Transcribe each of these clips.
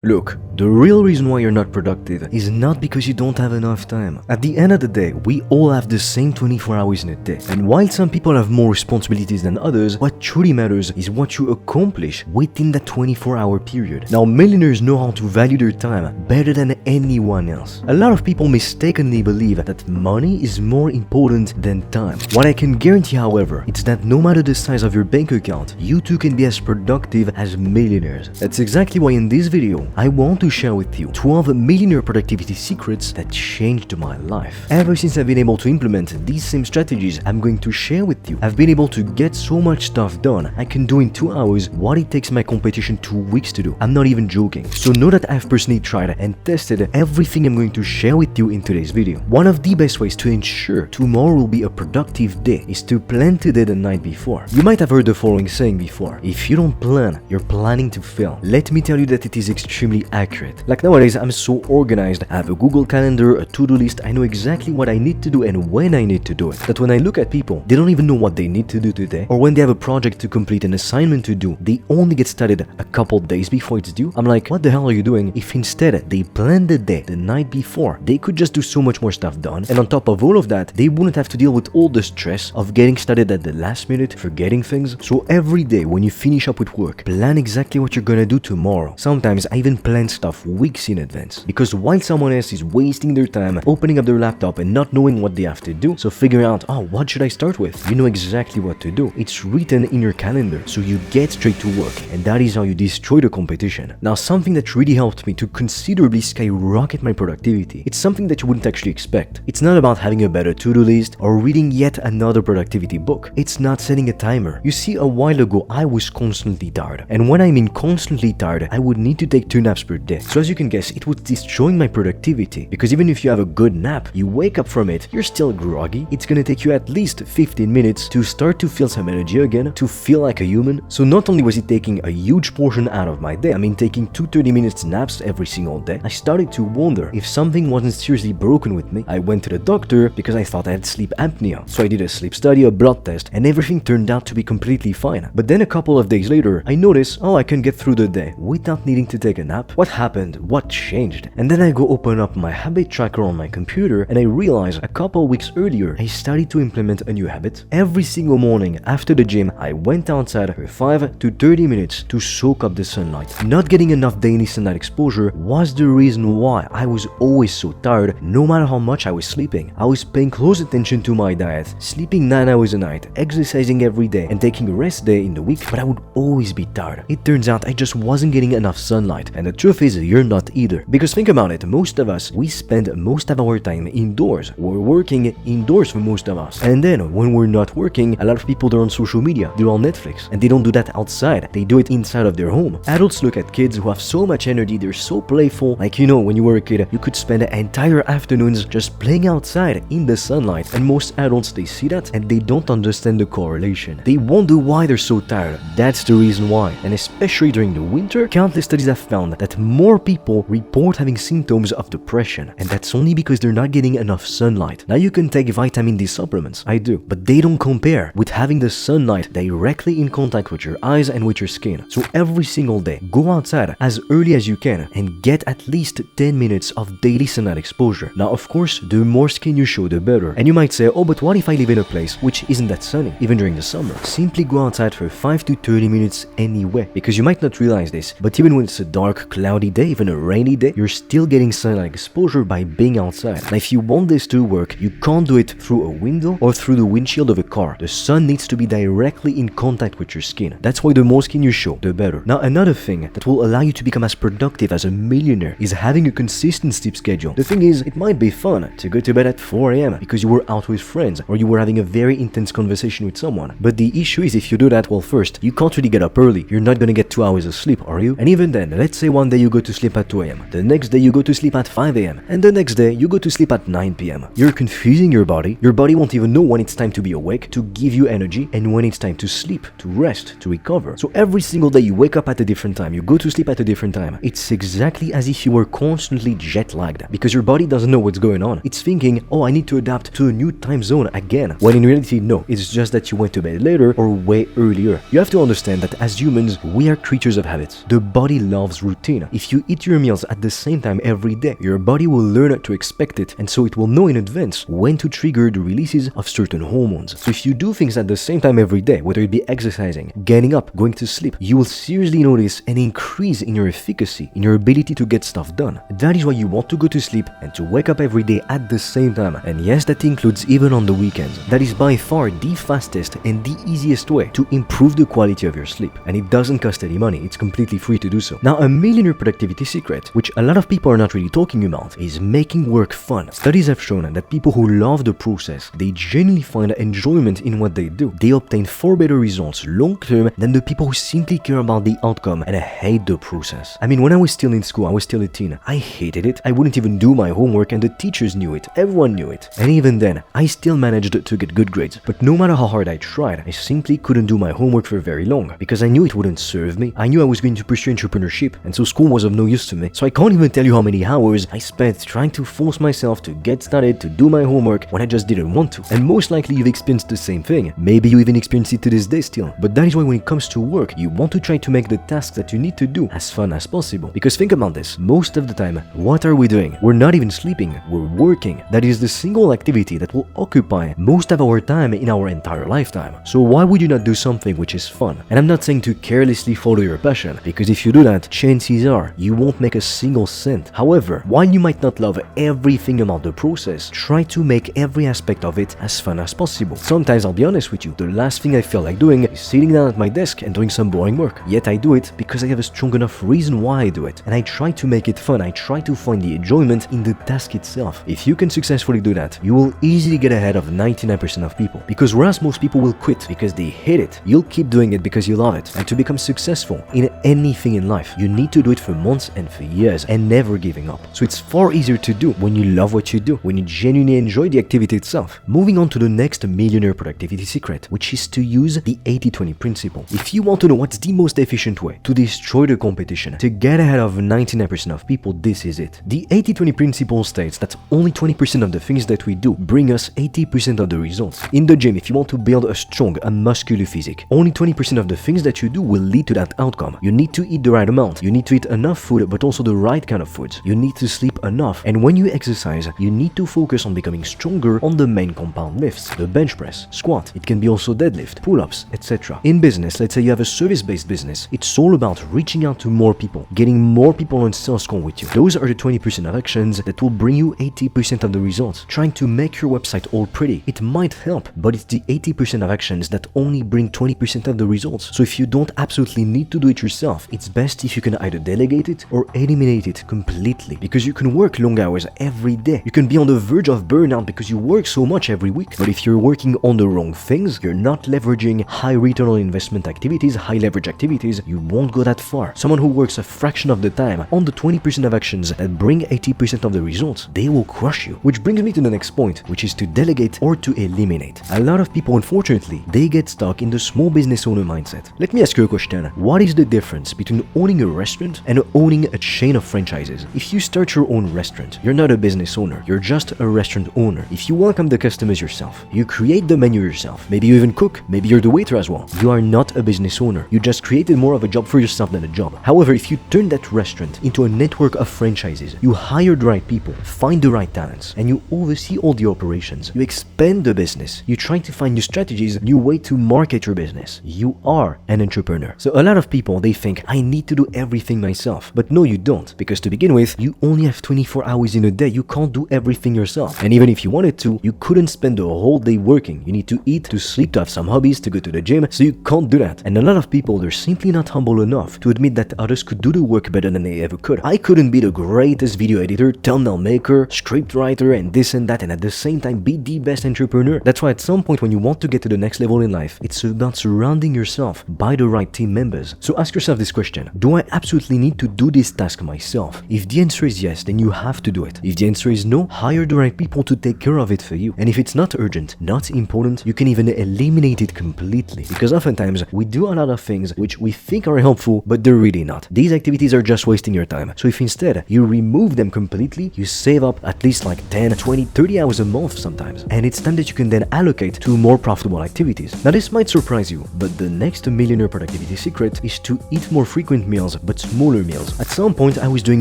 Look, the real reason why you're not productive is not because you don't have enough time. At the end of the day, we all have the same 24 hours in a day. And while some people have more responsibilities than others, what truly matters is what you accomplish within that 24-hour period. Now, millionaires know how to value their time better than anyone else. A lot of people mistakenly believe that money is more important than time. What I can guarantee, however, is that no matter the size of your bank account, you too can be as productive as millionaires. That's exactly why in this video, I want to share with you 12 millionaire productivity secrets that changed my life. Ever since I've been able to implement these same strategies I'm going to share with you, I've been able to get so much stuff done. I can do in 2 hours what it takes my competition 2 weeks to do. I'm not even joking. So know that I've personally tried and tested everything I'm going to share with you in today's video. One of the best ways to ensure tomorrow will be a productive day is to plan today the night before. You might have heard the following saying before: if you don't plan, you're planning to fail. Let me tell you that it is extremely accurate. Like nowadays, I'm so organized. I have a Google Calendar, a to-do list. I know exactly what I need to do and when I need to do it. That when I look at people, they don't even know what they need to do today, or when they have a project to complete, an assignment to do, they only get started a couple days before it's due. I'm like, what the hell are you doing? If instead they planned the day the night before, they could just do so much more stuff done, and on top of all of that, they wouldn't have to deal with all the stress of getting started at the last minute, forgetting things. So every day when you finish up with work, plan exactly what you're gonna do tomorrow. Sometimes I even plan stuff weeks in advance, because while someone else is wasting their time opening up their laptop and not knowing what they have to do, so figuring out, oh, what should I start with? You know exactly what to do. It's written in your calendar, so you get straight to work, and that is how you destroy the competition. Now, something that really helped me to considerably skyrocket my productivity, it's something that you wouldn't actually expect. It's not about having a better to-do list or reading yet another productivity book. It's not setting a timer. You see, a while ago, I was constantly tired, and when I mean constantly tired, I would need to take 2 naps per day. So as you can guess, it was destroying my productivity, because even if you have a good nap, you wake up from it, you're still groggy. It's gonna take you at least 15 minutes to start to feel some energy again, to feel like a human. So not only was it taking a huge portion out of my day, I mean taking 2 30-minute naps every single day, I started to wonder if something wasn't seriously broken with me. I went to the doctor because I thought I had sleep apnea. So I did a sleep study, a blood test, and everything turned out to be completely fine. But then a couple of days later, I noticed, oh, I can get through the day without needing to take a nap. What happened? What changed? And then I go open up my habit tracker on my computer, and I realize a couple weeks earlier, I started to implement a new habit. Every single morning after the gym, I went outside for 5 to 30 minutes to soak up the sunlight. Not getting enough daily sunlight exposure was the reason why I was always so tired, no matter how much I was sleeping. I was paying close attention to my diet, sleeping 9 hours a night, exercising every day, and taking a rest day in the week, but I would always be tired. It turns out I just wasn't getting enough sunlight, and the truth is, you're not either. Because think about it, most of us, we spend most of our time indoors. We're working indoors for most of us. And then when we're not working, a lot of people, they're on social media, they're on Netflix, and they don't do that outside. They do it inside of their home. Adults look at kids who have so much energy, they're so playful. Like, you know, when you were a kid, you could spend entire afternoons just playing outside in the sunlight. And most adults, they see that and they don't understand the correlation. They wonder why they're so tired. That's the reason why. And especially during the winter, countless studies have found that more people report having symptoms of depression, and that's only because they're not getting enough sunlight. Now, you can take vitamin D supplements, I do, but they don't compare with having the sunlight directly in contact with your eyes and with your skin. So every single day, go outside as early as you can and get at least 10 minutes of daily sunlight exposure. Now, of course, the more skin you show, the better. And you might say, oh, but what if I live in a place which isn't that sunny, even during the summer? Simply go outside for 5 to 30 minutes anyway, because you might not realize this, but even when it's a dark, cloudy day, even a rainy day, you're still getting sunlight exposure by being outside. Now, if you want this to work, you can't do it through a window or through the windshield of a car. The sun needs to be directly in contact with your skin. That's why the more skin you show, the better. Now, another thing that will allow you to become as productive as a millionaire is having a consistent sleep schedule. The thing is, it might be fun to go to bed at 4 a.m. because you were out with friends or you were having a very intense conversation with someone. But the issue is, if you do that, well, first, you can't really get up early. You're not gonna get 2 hours of sleep, are you? And even then, let's say one day you go to sleep at 2 a.m. The next day you go to sleep at 5 a.m. And the next day you go to sleep at 9 p.m. You're confusing your body. Your body won't even know when it's time to be awake, to give you energy, and when it's time to sleep, to rest, to recover. So every single day you wake up at a different time, you go to sleep at a different time. It's exactly as if you were constantly jet lagged, because your body doesn't know what's going on. It's thinking, oh, I need to adapt to a new time zone again. When in reality, no, it's just that you went to bed later or way earlier. You have to understand that as humans, we are creatures of habits. The body loves routine. If you eat your meals at the same time every day, your body will learn to expect it, and so it will know in advance when to trigger the releases of certain hormones. So if you do things at the same time every day, whether it be exercising, getting up, going to sleep, you will seriously notice an increase in your efficacy, in your ability to get stuff done. That is why you want to go to sleep and to wake up every day at the same time. And yes, that includes even on the weekends. That is by far the fastest and the easiest way to improve the quality of your sleep. And it doesn't cost any money, it's completely free to do so. Now, a millionaire productivity secret, which a lot of people are not really talking about, is making work fun. Studies have shown that people who love the process, they genuinely find enjoyment in what they do. They obtain far better results long term than the people who simply care about the outcome and hate the process. I mean, when I was still in school, I was still a teen, I hated it. I wouldn't even do my homework and the teachers knew it. Everyone knew it. And even then, I still managed to get good grades. But no matter how hard I tried, I simply couldn't do my homework for very long because I knew it wouldn't serve me. I knew I was going to pursue entrepreneurship, and so school was of no use to me. So I can't even tell you how many hours I spent trying to force myself to get started to do my homework when I just didn't want to. And most likely you've experienced the same thing. Maybe you even experience it to this day still. But that is why when it comes to work, you want to try to make the tasks that you need to do as fun as possible. Because think about this, most of the time, what are we doing? We're not even sleeping, we're working. That is the single activity that will occupy most of our time in our entire lifetime. So why would you not do something which is fun? And I'm not saying to carelessly follow your passion, because if you do that, chances are you won't make a single cent. However, while you might not love everything about the process, try to make every aspect of it as fun as possible. Sometimes, I'll be honest with you, the last thing I feel like doing is sitting down at my desk and doing some boring work. Yet I do it because I have a strong enough reason why I do it. And I try to make it fun. I try to find the enjoyment in the task itself. If you can successfully do that, you will easily get ahead of 99% of people. Because whereas most people will quit because they hate it, you'll keep doing it because you love it. And to become successful in anything in life, you need to do it for months and for years and never giving up. So it's far easier to do when you love what you do, when you genuinely enjoy the activity itself. Moving on to the next millionaire productivity secret, which is to use the 80-20 principle. If you want to know what's the most efficient way to destroy the competition, to get ahead of 99% of people, this is it. The 80-20 principle states that only 20% of the things that we do bring us 80% of the results. In the gym, if you want to build a strong and muscular physique, only 20% of the things that you do will lead to that outcome. You need to eat the right amount, you need to eat enough food, but also the right kind of foods. You need to sleep enough, and when you exercise, you need to focus on becoming stronger on the main compound lifts, the bench press, squat, it can be also deadlift, pull-ups, etc. In business, let's say you have a service-based business, it's all about reaching out to more people, getting more people on sales call with you. Those are the 20% of actions that will bring you 80% of the results. Trying to make your website all pretty, it might help, but it's the 80% of actions that only bring 20% of the results. So if you don't absolutely need to do it yourself, it's best if you can either delegate it or eliminate it completely, because you can work long hours every day. You can be on the verge of burnout because you work so much every week. But if you're working on the wrong things, you're not leveraging high return on investment activities, high leverage activities, you won't go that far. Someone who works a fraction of the time on the 20% of actions that bring 80% of the results, they will crush you. Which brings me to the next point, which is to delegate or to eliminate. A lot of people, unfortunately, they get stuck in the small business owner mindset. Let me ask you a question. What is the difference between owning a restaurant and owning a chain of franchises? If you start your own restaurant, you're not a business owner, you're just a restaurant owner. If you welcome the customers yourself, you create the menu yourself, maybe you even cook, maybe you're the waiter as well, you are not a business owner. You just created more of a job for yourself than a job. However, if you turn that restaurant into a network of franchises, you hire the right people, find the right talents, and you oversee all the operations, you expand the business, you try to find new strategies, new way to market your business, you are an entrepreneur. So a lot of people, they think, I need to do everything myself. But no, you don't, because to begin with, you only have 24 hours in a day. You can't do everything yourself. And even if you wanted to, you couldn't spend the whole day working. You need to eat, to sleep, to have some hobbies, to go to the gym, so you can't do that. And a lot of people, they're simply not humble enough to admit that others could do the work better than they ever could. I couldn't be the greatest video editor, thumbnail maker, script writer, and this and that, and at the same time be the best entrepreneur. That's why at some point when you want to get to the next level in life, it's about surrounding yourself by the right team members. So ask yourself this question: do I absolutely need to do this task myself? If the answer is yes, then you have to do it. If the answer is no, hire the right people to take care of it for you. And if it's not urgent, not important, you can even eliminate it completely. Because oftentimes we do a lot of things which we think are helpful, but they're really not. These activities are just wasting your time. So if instead you remove them completely, you save up at least like 10, 20, 30 hours a month sometimes. And it's time that you can then allocate to more profitable activities. Now this might surprise you, but the next millionaire productivity secret is to eat more frequent meals, but but smaller meals. At some point I was doing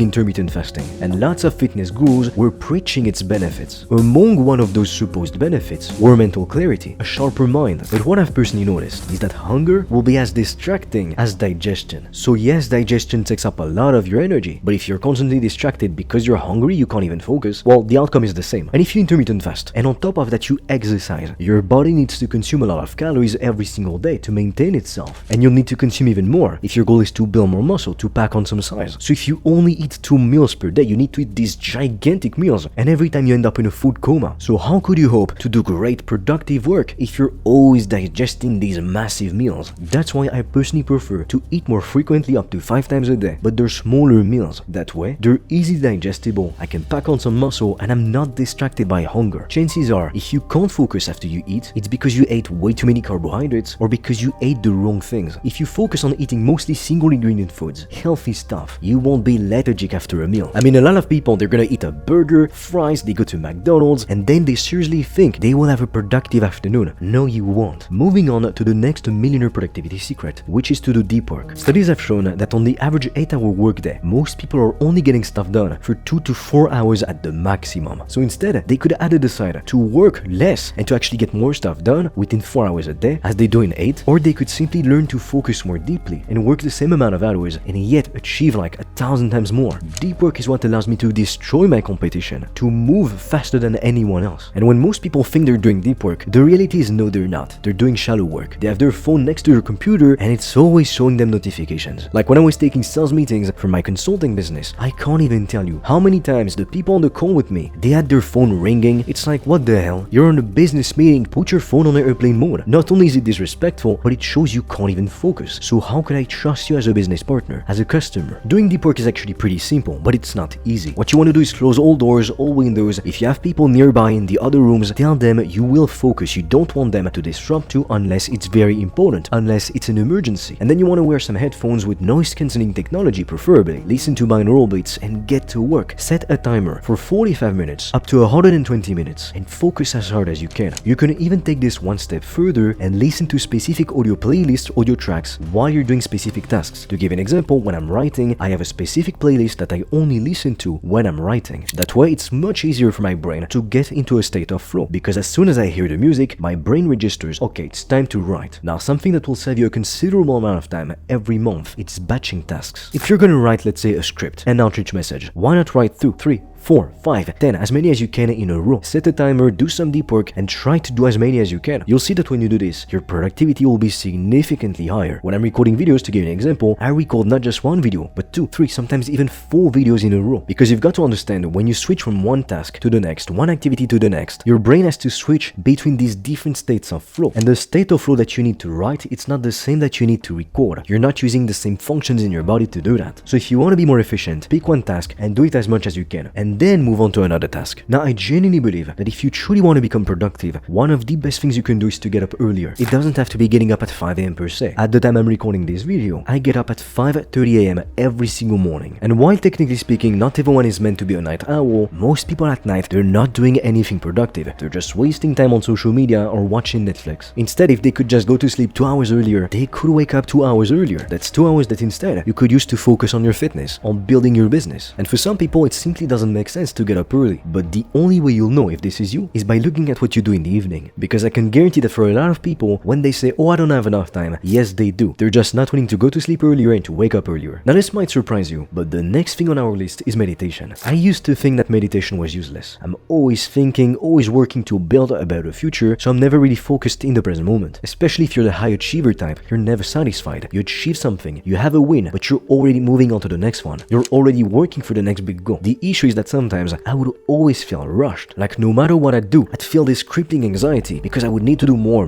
intermittent fasting, and lots of fitness gurus were preaching its benefits. Among one of those supposed benefits were mental clarity, a sharper mind. But what I've personally noticed is that hunger will be as distracting as digestion. So yes, digestion takes up a lot of your energy, but if you're constantly distracted because you're hungry, you can't even focus, well, the outcome is the same. And if you intermittent fast, and on top of that you exercise, your body needs to consume a lot of calories every single day to maintain itself. And you'll need to consume even more if your goal is to build more muscle, to pack on some size. So if you only eat 2 meals per day, you need to eat these gigantic meals, and every time you end up in a food coma. So how could you hope to do great productive work if you're always digesting these massive meals? That's why I personally prefer to eat more frequently, up to 5 times a day, but they're smaller meals. That way, they're easy digestible, I can pack on some muscle, and I'm not distracted by hunger. Chances are, if you can't focus after you eat, it's because you ate way too many carbohydrates or because you ate the wrong things. If you focus on eating mostly single ingredient foods, healthy stuff, you won't be lethargic after a meal. I mean, a lot of people, they're gonna eat a burger, fries, they go to McDonald's, and then they seriously think they will have a productive afternoon. No, you won't. Moving on to the next millionaire productivity secret, which is to do deep work. Studies have shown that on the average 8-hour workday, most people are only getting stuff done for 2 to 4 hours at the maximum. So instead, they could either decide to work less and to actually get more stuff done within 4 hours a day as they do in 8, or they could simply learn to focus more deeply and work the same amount of hours and yet achieve like 1,000 times more. Deep work is what allows me to destroy my competition, to move faster than anyone else. And when most people think they're doing deep work, the reality is no, they're not. They're doing shallow work. They have their phone next to their computer and it's always showing them notifications. Like when I was taking sales meetings for my consulting business, I can't even tell you how many times the people on the call with me, they had their phone ringing. It's like, what the hell? You're on a business meeting, put your phone on airplane mode. Not only is it disrespectful, but it shows you can't even focus. So how can I trust you as a business partner, as a customer? Doing deep work is actually pretty simple, but it's not easy. What you want to do is close all doors, all windows. If you have people nearby in the other rooms, tell them you will focus. You don't want them to disrupt you unless it's very important, unless it's an emergency. And then you want to wear some headphones with noise cancelling technology preferably. Listen to binaural beats and get to work. Set a timer for 45 minutes up to 120 minutes and focus as hard as you can. You can even take this one step further and listen to specific audio playlists, audio tracks while you're doing specific tasks. To give an example, when I'm writing, I have a specific playlist that I only listen to when I'm writing. That way it's much easier for my brain to get into a state of flow, because as soon as I hear the music, my brain registers, okay, it's time to write. Now, something that will save you a considerable amount of time every month, it's batching tasks. If you're gonna write, let's say, a script, an outreach message, why not write 2, 3, 4, 5, 10, as many as you can in a row. Set a timer, do some deep work, and try to do as many as you can. You'll see that when you do this, your productivity will be significantly higher. When I'm recording videos, to give you an example, I record not just 1 video, but 2, 3, sometimes even 4 videos in a row. Because you've got to understand, when you switch from one task to the next, one activity to the next, your brain has to switch between these different states of flow. And the state of flow that you need to write, it's not the same that you need to record. You're not using the same functions in your body to do that. So if you want to be more efficient, pick one task and do it as much as you can, and then move on to another task. Now, I genuinely believe that if you truly want to become productive, one of the best things you can do is to get up earlier. It doesn't have to be getting up at 5 a.m. per se. At the time I'm recording this video, I get up at 5:30 a.m. every single morning. And while technically speaking, not everyone is meant to be a night owl, most people at night, they're not doing anything productive. They're just wasting time on social media or watching Netflix. Instead, if they could just go to sleep 2 hours earlier, they could wake up 2 hours earlier. That's 2 hours that instead you could use to focus on your fitness, on building your business. And for some people, it simply doesn't make sense to get up early. But the only way you'll know if this is you is by looking at what you do in the evening. Because I can guarantee that for a lot of people, when they say, oh, I don't have enough time, yes, they do. They're just not willing to go to sleep earlier and to wake up earlier. Now, this might surprise you, but the next thing on our list is meditation. I used to think that meditation was useless. I'm always thinking, always working to build a better future, so I'm never really focused in the present moment. Especially if you're the high achiever type, you're never satisfied. You achieve something, you have a win, but you're already moving on to the next one. You're already working for the next big goal. The issue is that sometimes I would always feel rushed. Like no matter what I do, I'd feel this crippling anxiety because I would need to do more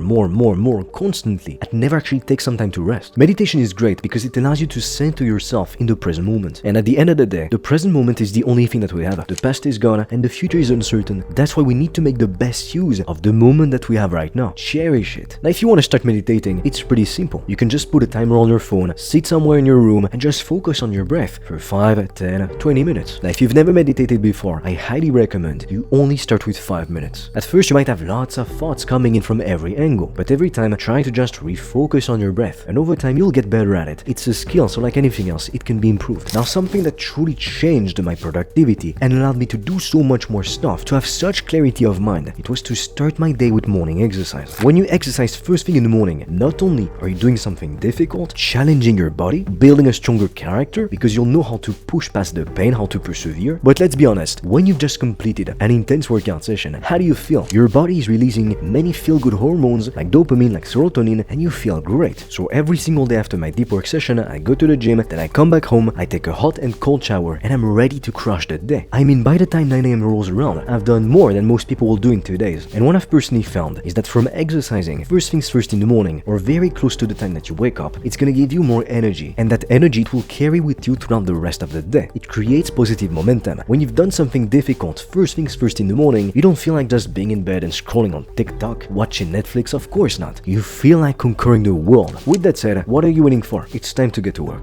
constantly. I'd never actually take some time to rest. Meditation is great because it allows you to center yourself in the present moment. And at the end of the day, the present moment is the only thing that we have. The past is gone and the future is uncertain. That's why we need to make the best use of the moment that we have right now. Cherish it. Now, if you want to start meditating, it's pretty simple. You can just put a timer on your phone, sit somewhere in your room, and just focus on your breath for 5, 10, 20 minutes. Now, if you've never meditated stated before, I highly recommend you only start with 5 minutes. At first you might have lots of thoughts coming in from every angle, but every time try to just refocus on your breath, and over time you'll get better at it. It's a skill, so like anything else, it can be improved. Now, something that truly changed my productivity and allowed me to do so much more stuff, to have such clarity of mind, it was to start my day with morning exercise. When you exercise first thing in the morning, not only are you doing something difficult, challenging your body, building a stronger character, because you'll know how to push past the pain, how to persevere. But let's be honest, when you've just completed an intense workout session, how do you feel? Your body is releasing many feel-good hormones like dopamine, like serotonin, and you feel great. So every single day after my deep work session, I go to the gym, then I come back home, I take a hot and cold shower, and I'm ready to crush the day. I mean, by the time 9 AM rolls around, I've done more than most people will do in 2 days. And what I've personally found is that from exercising first things first in the morning, or very close to the time that you wake up, it's gonna give you more energy, and that energy it will carry with you throughout the rest of the day. It creates positive momentum. When you've done something difficult first things first in the morning, you don't feel like just being in bed and scrolling on TikTok, watching Netflix, of course not. You feel like conquering the world. With that said, what are you waiting for? It's time to get to work.